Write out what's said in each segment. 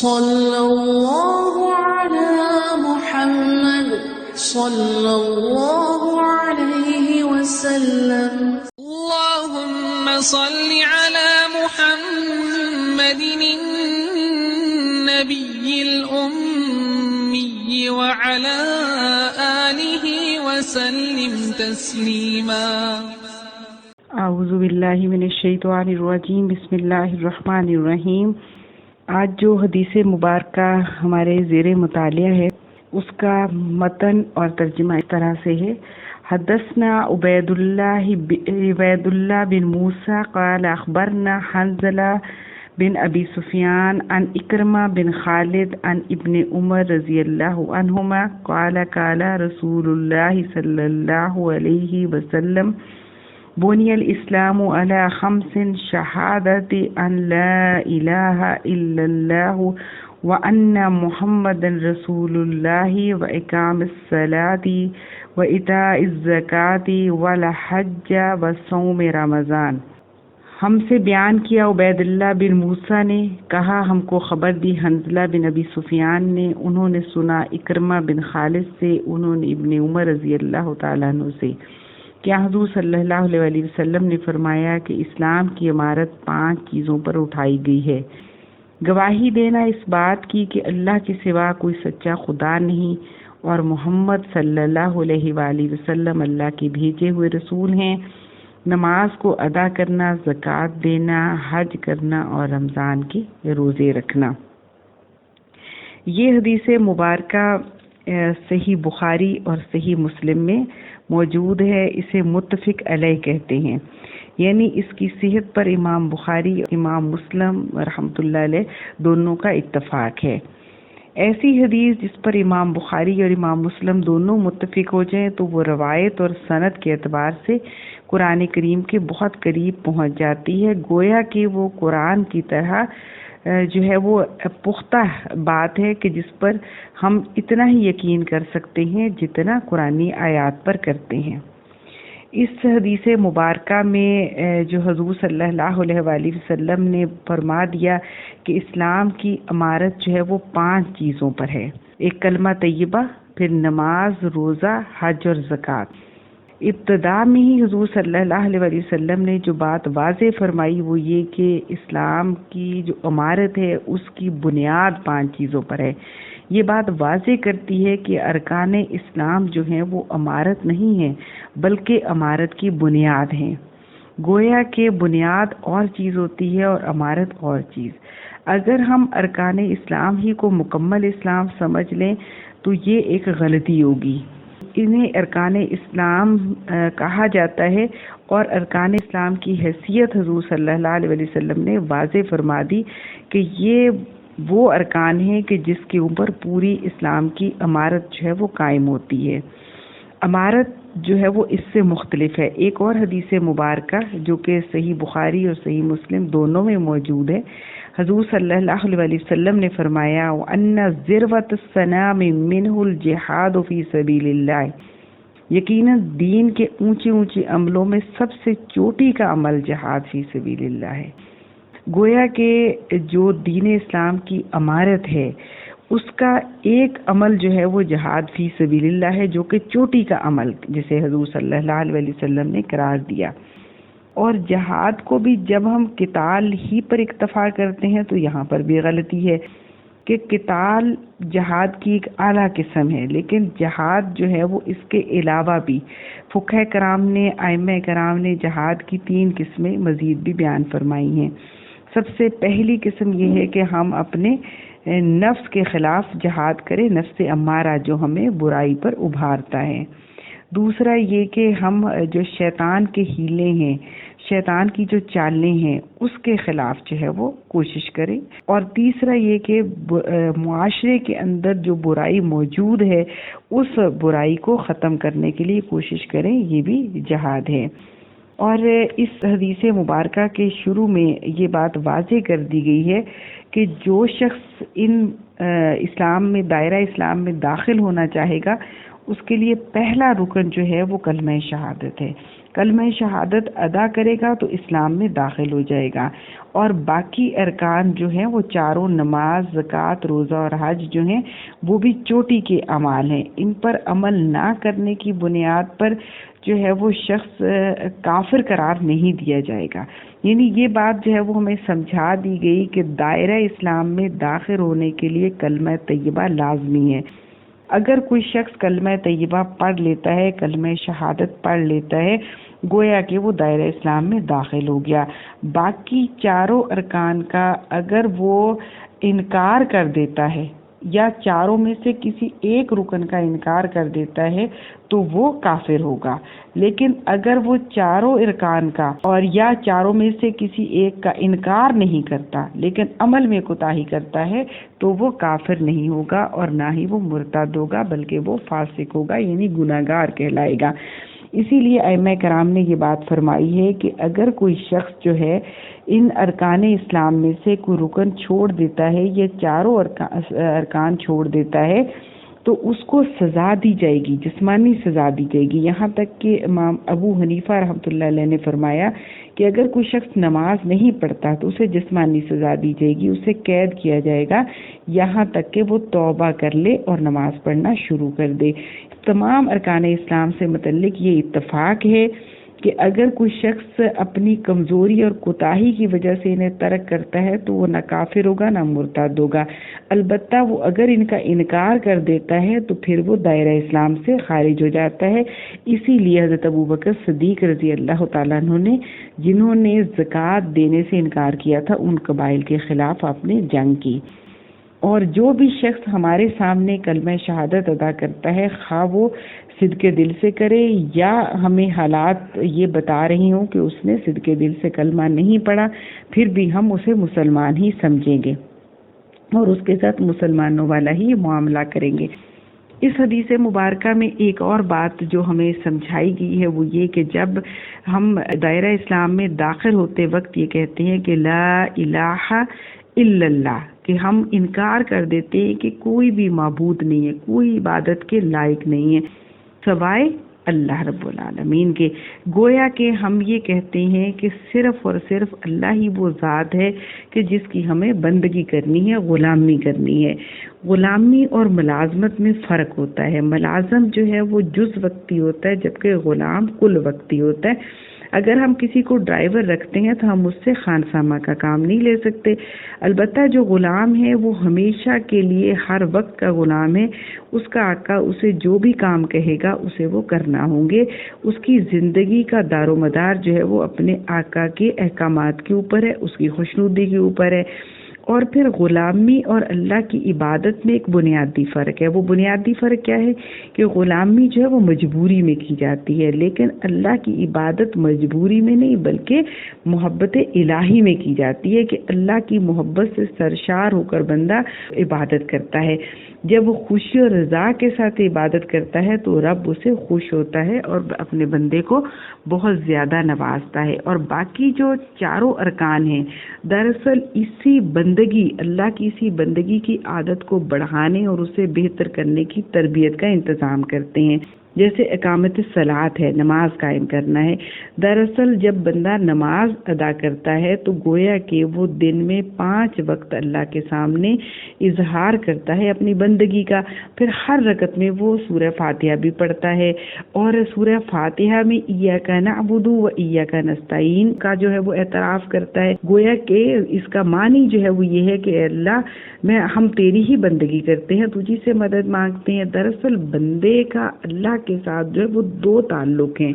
صلى الله على محمد صلى الله عليه وسلم. اللهم صل على محمد النبي الأمي وعلى آله وسلم تسليما. اعوذ باللہ من الشیطان الرجیم، بسم اللہ الرحمن الرحیم۔ آج جو حدیث مبارکہ ہمارے زیر مطالعہ ہے اس کا متن اور ترجمہ اس طرح سے ہے۔ حدثنا عبید اللہ بن موسیٰ قال اخبرنا حنظلہ بن ابی سفیان عن اکرمہ بن خالد عن ابن عمر رضی اللہ عنہما قال قال رسول اللہ صلی اللہ علیہ وسلم بني الإسلام على 5 شهادة أن لا إله إلا الله وأن محمد رسول الله وإقام الصلاة وإيتاء الزكاة والحج وصوم رمضان۔ ہم سے بیان کیا عبید اللہ بن موسیٰ نے، کہا ہم کو خبر دی حنظلہ بن ابی سفیان نے، انہوں نے سنا اکرمہ بن خالد سے، انہوں نے ابن عمر رضی اللہ تعالیٰ عنہ سے کہ حضور صلی اللہ علیہ وسلم نے فرمایا کہ اسلام کی عمارت 5 چیزوں پر اٹھائی گئی ہے۔ گواہی دینا اس بات کی کہ اللہ کے سوا کوئی سچا خدا نہیں اور محمد صلی اللہ علیہ وآلہ وسلم اللہ کے بھیجے ہوئے رسول ہیں، نماز کو ادا کرنا، زکوٰۃ دینا، حج کرنا اور رمضان کے روزے رکھنا۔ یہ حدیث مبارکہ صحیح بخاری اور صحیح مسلم میں موجود ہے۔ اسے متفق علیہ کہتے ہیں، یعنی اس کی صحت پر امام بخاری اور امام مسلم رحمۃ اللہ علیہ دونوں کا اتفاق ہے۔ ایسی حدیث جس پر امام بخاری اور امام مسلم دونوں متفق ہو جائیں تو وہ روایت اور سند کے اعتبار سے قرآن کریم کے بہت قریب پہنچ جاتی ہے، گویا کہ وہ قرآن کی طرح جو ہے وہ پختہ بات ہے کہ جس پر ہم اتنا ہی یقین کر سکتے ہیں جتنا قرآنی آیات پر کرتے ہیں۔ اس حدیث مبارکہ میں جو حضور صلی اللہ علیہ وآلہ وسلم نے فرما دیا کہ اسلام کی عمارت جو ہے وہ 5 چیزوں پر ہے، ایک کلمہ طیبہ، پھر نماز، روزہ، حج اور زکوٰۃ۔ ابتدا میں ہی حضور صلی اللہ علیہ وسلم نے جو بات واضح فرمائی وہ یہ کہ اسلام کی جو عمارت ہے اس کی بنیاد 5 چیزوں پر ہے۔ یہ بات واضح کرتی ہے کہ ارکان اسلام جو ہیں وہ عمارت نہیں ہیں بلکہ عمارت کی بنیاد ہیں۔ گویا کہ بنیاد اور چیز ہوتی ہے اور عمارت اور چیز۔ اگر ہم ارکان اسلام ہی کو مکمل اسلام سمجھ لیں تو یہ ایک غلطی ہوگی۔ انہیں ارکان اسلام کہا جاتا ہے اور ارکان اسلام کی حیثیت حضور صلی اللہ علیہ وسلم نے واضح فرما دی کہ یہ وہ ارکان ہیں کہ جس کے اوپر پوری اسلام کی عمارت جو ہے وہ قائم ہوتی ہے۔ عمارت جو ہے وہ اس سے مختلف ہے۔ ایک اور حدیث مبارکہ جو کہ صحیح بخاری اور صحیح مسلم دونوں میں موجود ہے، حضور صلی اللہ علیہ وسلم نے فرمایا وَأَنَّ ذِرْوَةَ السَّنَامِ مِنْهُ الْجِهَادُ فِي سَبِيلِ اللَّهِ، یقیناً دین کے اونچے عملوں میں سب سے چوٹی کا عمل جہاد فی سبیل اللہ ہے۔ گویا کہ جو دین اسلام کی عمارت ہے اس کا ایک عمل جو ہے وہ جہاد فی سبیل اللہ ہے، جو کہ چوٹی کا عمل جسے حضور صلی اللہ علیہ وسلم نے قرار دیا۔ اور جہاد کو بھی جب ہم قتال ہی پر اکتفا کرتے ہیں تو یہاں پر بھی غلطی ہے کہ قتال جہاد کی ایک اعلیٰ قسم ہے، لیکن جہاد جو ہے وہ اس کے علاوہ بھی فقہ کرام نے، ائمہ کرام نے جہاد کی 3 قسمیں مزید بھی بیان فرمائی ہیں۔ سب سے پہلی قسم یہ ہے کہ ہم اپنے نفس کے خلاف جہاد کریں، نفس امارہ جو ہمیں برائی پر ابھارتا ہے۔ دوسرا یہ کہ ہم جو شیطان کے حیلے ہیں، شیطان کی جو چالیں ہیں اس کے خلاف جو ہے وہ کوشش کریں۔ اور تیسرا یہ کہ معاشرے کے اندر جو برائی موجود ہے اس برائی کو ختم کرنے کے لیے کوشش کریں، یہ بھی جہاد ہے۔ اور اس حدیث مبارکہ کے شروع میں یہ بات واضح کر دی گئی ہے کہ جو شخص اسلام میں دائرہ اسلام میں داخل ہونا چاہے گا اس کے لیے پہلا رکن جو ہے وہ کلمہ شہادت ہے. کلمہ شہادت ادا کرے گا تو اسلام میں داخل ہو جائے گا، اور باقی ارکان جو ہیں وہ چاروں، نماز، زکوٰۃ، روزہ اور حج جو ہیں وہ بھی چوٹی کے اعمال ہیں. ان پر عمل نہ کرنے کی بنیاد پر جو ہے وہ شخص کافر قرار نہیں دیا جائے گا. یعنی یہ بات جو ہے وہ ہمیں سمجھا دی گئی کہ دائرہ اسلام میں داخل ہونے کے لیے کلمہ طیبہ لازمی ہے. اگر کوئی شخص کلمہ طیبہ پڑھ لیتا ہے، کلمہ شہادت پڑھ لیتا ہے، گویا کہ وہ دائرہ اسلام میں داخل ہو گیا. باقی چاروں ارکان کا اگر وہ انکار کر دیتا ہے یا چاروں میں سے کسی ایک رکن کا انکار کر دیتا ہے تو وہ کافر ہوگا. لیکن اگر وہ چاروں ارکان کا اور یا چاروں میں سے کسی ایک کا انکار نہیں کرتا لیکن عمل میں کوتاہی کرتا ہے تو وہ کافر نہیں ہوگا اور نہ ہی وہ مرتد ہوگا، بلکہ وہ فاسق ہوگا، یعنی گناہگار کہلائے گا. اسی لیے ائمہ کرام نے یہ بات فرمائی ہے کہ اگر کوئی شخص جو ہے ان ارکان اسلام میں سے کوئی رکن چھوڑ دیتا ہے یا چاروں ارکان چھوڑ دیتا ہے تو اس کو سزا دی جائے گی، جسمانی سزا دی جائے گی. یہاں تک کہ امام ابو حنیفہ رحمۃ اللہ علیہ نے فرمایا کہ اگر کوئی شخص نماز نہیں پڑھتا تو اسے جسمانی سزا دی جائے گی، اسے قید کیا جائے گا یہاں تک کہ وہ توبہ کر لے اور نماز پڑھنا شروع کر دے. تمام ارکان اسلام سے متعلق یہ اتفاق ہے کہ اگر کوئی شخص اپنی کمزوری اور کوتاہی کی وجہ سے انہیں ترک کرتا ہے تو وہ نہ کافر ہوگا نہ مرتد ہوگا. البتہ وہ اگر ان کا انکار کر دیتا ہے تو پھر وہ دائرہ اسلام سے خارج ہو جاتا ہے. اسی لیے حضرت ابوبکر صدیق رضی اللہ تعالیٰ عنہ نے، جنہوں نے زکوٰۃ دینے سے انکار کیا تھا، ان قبائل کے خلاف آپ نے جنگ کی. اور جو بھی شخص ہمارے سامنے کلمہ شہادت ادا کرتا ہے، خواہ وہ صدقے دل سے کرے یا ہمیں حالات یہ بتا رہی ہوں کہ اس نے صدقے دل سے کلمہ نہیں پڑھا، پھر بھی ہم اسے مسلمان ہی سمجھیں گے اور اس کے ساتھ مسلمانوں والا ہی معاملہ کریں گے. اس حدیث مبارکہ میں ایک اور بات جو ہمیں سمجھائی گئی ہے وہ یہ کہ جب ہم دائرہ اسلام میں داخل ہوتے وقت یہ کہتے ہیں کہ لا الہ الا اللہ، کہ ہم انکار کر دیتے ہیں کہ کوئی بھی معبود نہیں ہے، کوئی عبادت کے لائق نہیں ہے سوائے اللہ رب العالمین کے. گویا کہ ہم یہ کہتے ہیں کہ صرف اور صرف اللہ ہی وہ ذات ہے کہ جس کی ہمیں بندگی کرنی ہے، غلامی کرنی ہے. غلامی اور ملازمت میں فرق ہوتا ہے. ملازم جو ہے وہ جز وقتی ہوتا ہے جبکہ غلام کل وقتی ہوتا ہے. اگر ہم کسی کو ڈرائیور رکھتے ہیں تو ہم اس سے خانسامہ کا کام نہیں لے سکتے. البتہ جو غلام ہے وہ ہمیشہ کے لیے ہر وقت کا غلام ہے. اس کا آقا اسے جو بھی کام کہے گا اسے وہ کرنا ہوں گے. اس کی زندگی کا دار و مدار جو ہے وہ اپنے آقا کے احکامات کے اوپر ہے، اس کی خوشنودی کے اوپر ہے. اور پھر غلامی اور اللہ کی عبادت میں ایک بنیادی فرق ہے. وہ بنیادی فرق کیا ہے کہ غلامی جو ہے وہ مجبوری میں کی جاتی ہے، لیکن اللہ کی عبادت مجبوری میں نہیں بلکہ محبت الہی میں کی جاتی ہے کہ اللہ کی محبت سے سرشار ہو کر بندہ عبادت کرتا ہے. جب وہ خوشی اور رضا کے ساتھ عبادت کرتا ہے تو رب اسے خوش ہوتا ہے اور اپنے بندے کو بہت زیادہ نوازتا ہے. اور باقی جو چاروں ارکان ہیں دراصل اسی بندگی، اللہ کی اسی بندگی کی عادت کو بڑھانے اور اسے بہتر کرنے کی تربیت کا انتظام کرتے ہیں. جیسے اقامت صلاۃ ہے، نماز قائم کرنا ہے. دراصل جب بندہ نماز ادا کرتا ہے تو گویا کہ وہ دن میں 5 وقت اللہ کے سامنے اظہار کرتا ہے اپنی بندگی کا. پھر ہر رکعت میں وہ سورہ فاتحہ بھی پڑھتا ہے اور سورہ فاتحہ میں ایاک نعبد و ایاک نستعین کا جو ہے وہ اعتراف کرتا ہے. گویا کہ اس کا معنی جو ہے وہ یہ ہے کہ اللہ ہم تیری ہی بندگی کرتے ہیں، تجھی سے مدد مانگتے ہیں. دراصل بندے کا اللہ کے ساتھ جو ہے وہ 2 تعلق ہیں.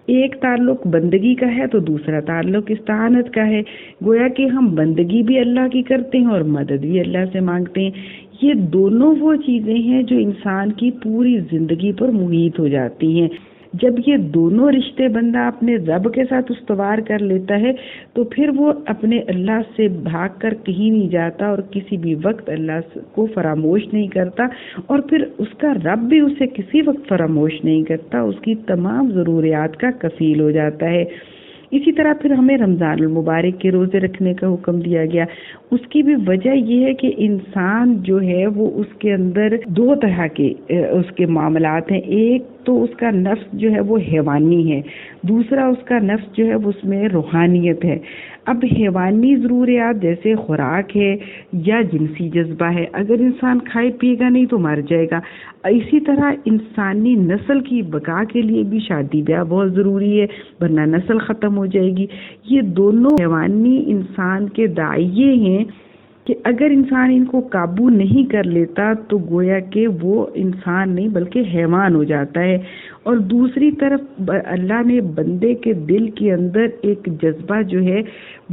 ایک تعلق بندگی کا ہے تو دوسرا تعلق استعانت کا ہے. گویا کہ ہم بندگی بھی اللہ کی کرتے ہیں اور مدد بھی اللہ سے مانگتے ہیں. یہ دونوں وہ چیزیں ہیں جو انسان کی پوری زندگی پر محیط ہو جاتی ہیں. جب یہ دونوں رشتے بندہ اپنے رب کے ساتھ استوار کر لیتا ہے تو پھر وہ اپنے اللہ سے بھاگ کر کہیں نہیں جاتا اور کسی بھی وقت اللہ کو فراموش نہیں کرتا، اور پھر اس کا رب بھی اسے کسی وقت فراموش نہیں کرتا، اس کی تمام ضروریات کا کفیل ہو جاتا ہے. اسی طرح پھر ہمیں رمضان المبارک کے روزے رکھنے کا حکم دیا گیا. اس کی بھی وجہ یہ ہے کہ انسان جو ہے وہ اس کے اندر دو طرح کے اس کے معاملات ہیں. ایک تو اس کا نفس جو ہے وہ حیوانی ہے، دوسرا اس کا نفس جو ہے اس میں روحانیت ہے. اب حیوانی ضروریات جیسے خوراک ہے یا جنسی جذبہ ہے، اگر انسان کھائے پیے گا نہیں تو مر جائے گا. اسی طرح انسانی نسل کی بقا کے لیے بھی شادی بیاہ بہت ضروری ہے، ورنہ نسل ختم ہو جائے گی. یہ دونوں حیوانی انسان کے داعیے ہیں کہ اگر انسان ان کو قابو نہیں کر لیتا تو گویا کہ وہ انسان نہیں بلکہ حیوان ہو جاتا ہے. اور دوسری طرف اللہ نے بندے کے دل کے اندر ایک جذبہ جو ہے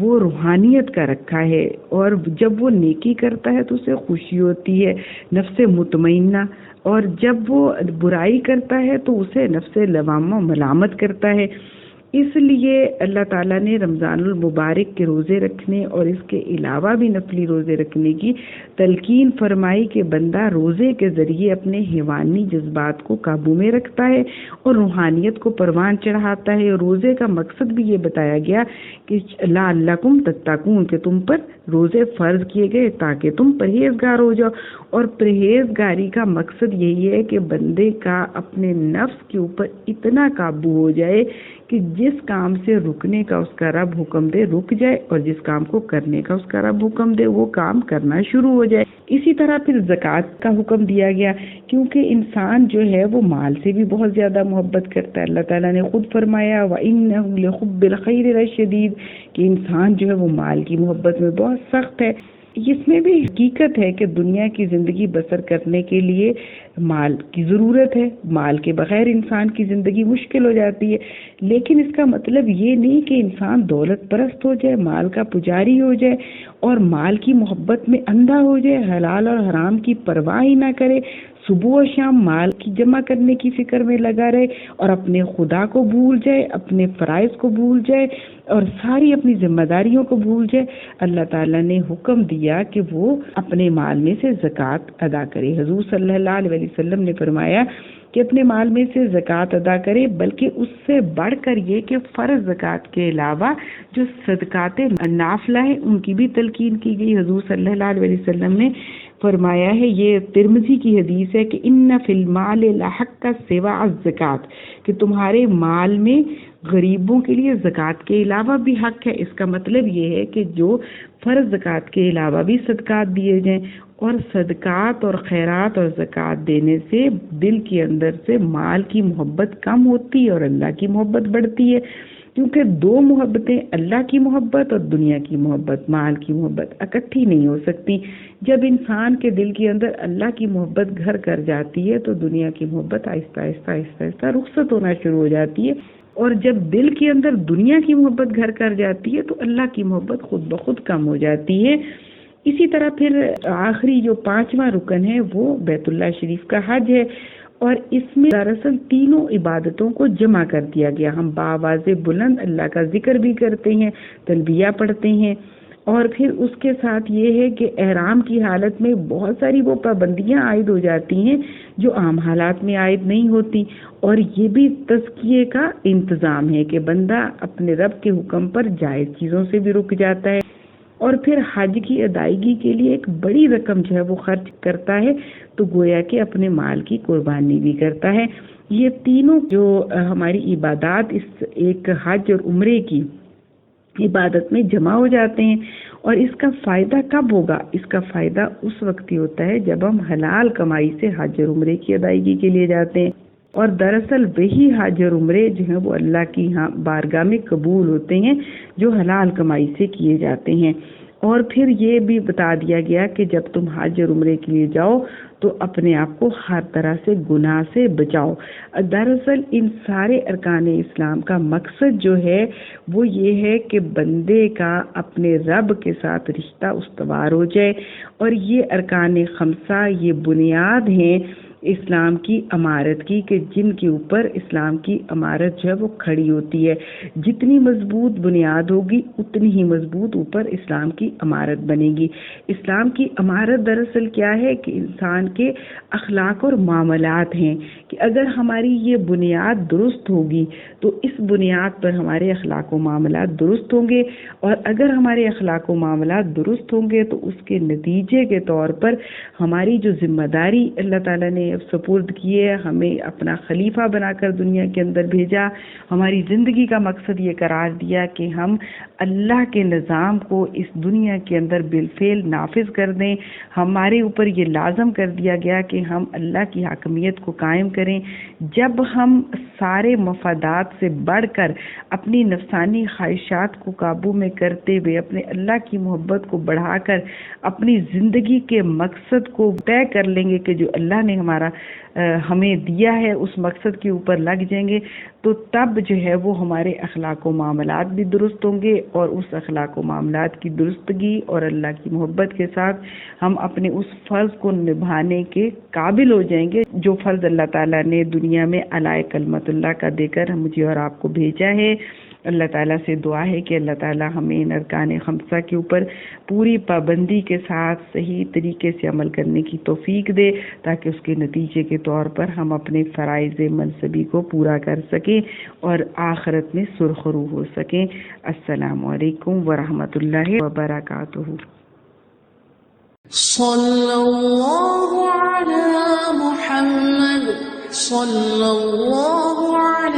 وہ روحانیت کا رکھا ہے، اور جب وہ نیکی کرتا ہے تو اسے خوشی ہوتی ہے، نفس مطمئنہ، اور جب وہ برائی کرتا ہے تو اسے نفس لوامہ ملامت کرتا ہے. اس لیے اللہ تعالیٰ نے رمضان المبارک کے روزے رکھنے اور اس کے علاوہ بھی نفلی روزے رکھنے کی تلقین فرمائی کہ بندہ روزے کے ذریعے اپنے حیوانی جذبات کو قابو میں رکھتا ہے اور روحانیت کو پروان چڑھاتا ہے. روزے کا مقصد بھی یہ بتایا گیا کہ لعلکم تتقون، کہ تم پر روزے فرض کیے گئے تاکہ تم پرہیزگار ہو جاؤ. اور پرہیزگاری کا مقصد یہی ہے کہ بندے کا اپنے نفس کے اوپر اتنا قابو ہو جائے کہ جس کام سے رکنے کا اس کا رب حکم دے رک جائے، اور جس کام کو کرنے کا اس کا رب حکم دے وہ کام کرنا شروع ہو جائے. اسی طرح پھر زکوٰۃ کا حکم دیا گیا، کیونکہ انسان جو ہے وہ مال سے بھی بہت زیادہ محبت کرتا ہے. اللہ تعالیٰ نے خود فرمایا وَإِنَّهُ لِحُبِّ الْخَيْرِ لَشَدِيدٌ، کہ انسان جو ہے وہ مال کی محبت میں بہت سخت ہے. اس میں بھی حقیقت ہے کہ دنیا کی زندگی بسر کرنے کے لیے مال کی ضرورت ہے، مال کے بغیر انسان کی زندگی مشکل ہو جاتی ہے. لیکن اس کا مطلب یہ نہیں کہ انسان دولت پرست ہو جائے، مال کا پجاری ہو جائے اور مال کی محبت میں اندھا ہو جائے، حلال اور حرام کی پرواہ ہی نہ کرے، صبح و شام مال کی جمع کرنے کی فکر میں لگا رہے اور اپنے خدا کو بھول جائے، اپنے فرائض کو بھول جائے اور ساری اپنی ذمہ داریوں کو بھول جائے. اللہ تعالیٰ نے حکم دیا کہ وہ اپنے مال میں سے زکوٰۃ ادا کرے. حضور صلی اللہ علیہ وسلم نے فرمایا کہ اپنے مال میں سے زکوٰۃ ادا کرے، بلکہ اس سے بڑھ کر یہ کہ فرض زکوٰۃ کے علاوہ جو صدقات نافلہ ہیں ان کی بھی تلقین کی گئی. حضور صلی اللہ علیہ وسلم نے فرمایا ہے، یہ ترمذی کی حدیث ہے کہ ان فی المال لحق سوا الزکوٰۃ، کہ تمہارے مال میں غریبوں کے لیے زکوٰۃ کے علاوہ بھی حق ہے. اس کا مطلب یہ ہے کہ جو فرض زکوٰۃ کے علاوہ بھی صدقات دیے جائیں، اور صدقات اور خیرات اور زکوٰۃ دینے سے دل کے اندر سے مال کی محبت کم ہوتی ہے اور اللہ کی محبت بڑھتی ہے. کیونکہ دو محبتیں، اللہ کی محبت اور دنیا کی محبت، مال کی محبت اکٹھی نہیں ہو سکتی. جب انسان کے دل کے اندر اللہ کی محبت گھر کر جاتی ہے تو دنیا کی محبت آہستہ آہستہ آہستہ آہستہ رخصت ہونا شروع ہو جاتی ہے، اور جب دل کے اندر دنیا کی محبت گھر کر جاتی ہے تو اللہ کی محبت خود بخود کم ہو جاتی ہے. اسی طرح پھر آخری جو 5واں رکن ہے وہ بیت اللہ شریف کا حج ہے، اور اس میں دراصل تینوں عبادتوں کو جمع کر دیا گیا. ہم بآواز بلند اللہ کا ذکر بھی کرتے ہیں، تلبیہ پڑھتے ہیں، اور پھر اس کے ساتھ یہ ہے کہ احرام کی حالت میں بہت ساری وہ پابندیاں عائد ہو جاتی ہیں جو عام حالات میں عائد نہیں ہوتی. اور یہ بھی تزکیے کا انتظام ہے کہ بندہ اپنے رب کے حکم پر جائز چیزوں سے بھی رک جاتا ہے، اور پھر حج کی ادائیگی کے لیے ایک بڑی رقم جو ہے وہ خرچ کرتا ہے، تو گویا کہ اپنے مال کی قربانی بھی کرتا ہے. یہ تینوں جو ہماری عبادات اس ایک حج اور عمرے کی عبادت میں جمع ہو جاتے ہیں. اور اس کا فائدہ کب ہوگا؟ اس کا فائدہ اس وقت ہی ہوتا ہے جب ہم حلال کمائی سے حج اور عمرے کی ادائیگی کے لیے جاتے ہیں. اور دراصل وہی حج اور عمرے جو ہیں وہ اللہ کی یہاں بارگاہ میں قبول ہوتے ہیں جو حلال کمائی سے کیے جاتے ہیں. اور پھر یہ بھی بتا دیا گیا کہ جب تم حج اور عمرے کے لیے جاؤ تو اپنے آپ کو ہر طرح سے گناہ سے بچاؤ. دراصل ان سارے ارکان اسلام کا مقصد جو ہے وہ یہ ہے کہ بندے کا اپنے رب کے ساتھ رشتہ استوار ہو جائے. اور یہ ارکان خمسہ یہ بنیاد ہیں اسلام کی عمارت کی، کہ جن کے اوپر اسلام کی عمارت جو ہے وہ کھڑی ہوتی ہے. جتنی مضبوط بنیاد ہوگی اتنی ہی مضبوط اوپر اسلام کی عمارت بنے گی. اسلام کی عمارت دراصل کیا ہے کہ انسان کے اخلاق اور معاملات ہیں، کہ اگر ہماری یہ بنیاد درست ہوگی تو اس بنیاد پر ہمارے اخلاق و معاملات درست ہوں گے، اور اگر ہمارے اخلاق و معاملات درست ہوں گے تو اس کے نتیجے کے طور پر ہماری جو ذمہ داری اللہ تعالیٰ نے سپرد کی ہے، ہمیں اپنا خلیفہ بنا کر دنیا کے اندر بھیجا، ہماری زندگی کا مقصد یہ قرار دیا کہ ہم اللہ کے نظام کو اس دنیا کے اندر بالفعل نافذ کر دیں، ہمارے اوپر یہ لازم کر دیا گیا کہ ہم اللہ کی حاکمیت کو قائم کریں۔ جب ہم سارے مفادات سے بڑھ کر اپنی نفسانی خواہشات کو قابو میں کرتے ہوئے اپنے اللہ کی محبت کو بڑھا کر اپنی زندگی کے مقصد کو طے کر لیں گے کہ جو اللہ نے ہمیں دیا ہے، اس مقصد کے اوپر لگ جائیں گے، تو تب جو ہے وہ ہمارے اخلاق و معاملات بھی درست ہوں گے، اور اس اخلاق و معاملات کی درستگی اور اللہ کی محبت کے ساتھ ہم اپنے اس فرض کو نبھانے کے قابل ہو جائیں گے جو فرض اللہ تعالیٰ نے دنیا میں علی کلمت اللہ کا دے کر مجھے اور آپ کو بھیجا ہے۔ اللہ تعالیٰ سے دعا ہے کہ اللہ تعالیٰ ہمیں ان ارکان خمسہ کے اوپر پوری پابندی کے ساتھ صحیح طریقے سے عمل کرنے کی توفیق دے، تاکہ اس کے نتیجے کے طور پر ہم اپنے فرائض منصبی کو پورا کر سکیں اور آخرت میں سرخرو ہو سکیں۔ السلام علیکم ورحمۃ اللہ وبرکاتہ۔ صلی اللہ علی محمد صلی اللہ علیہ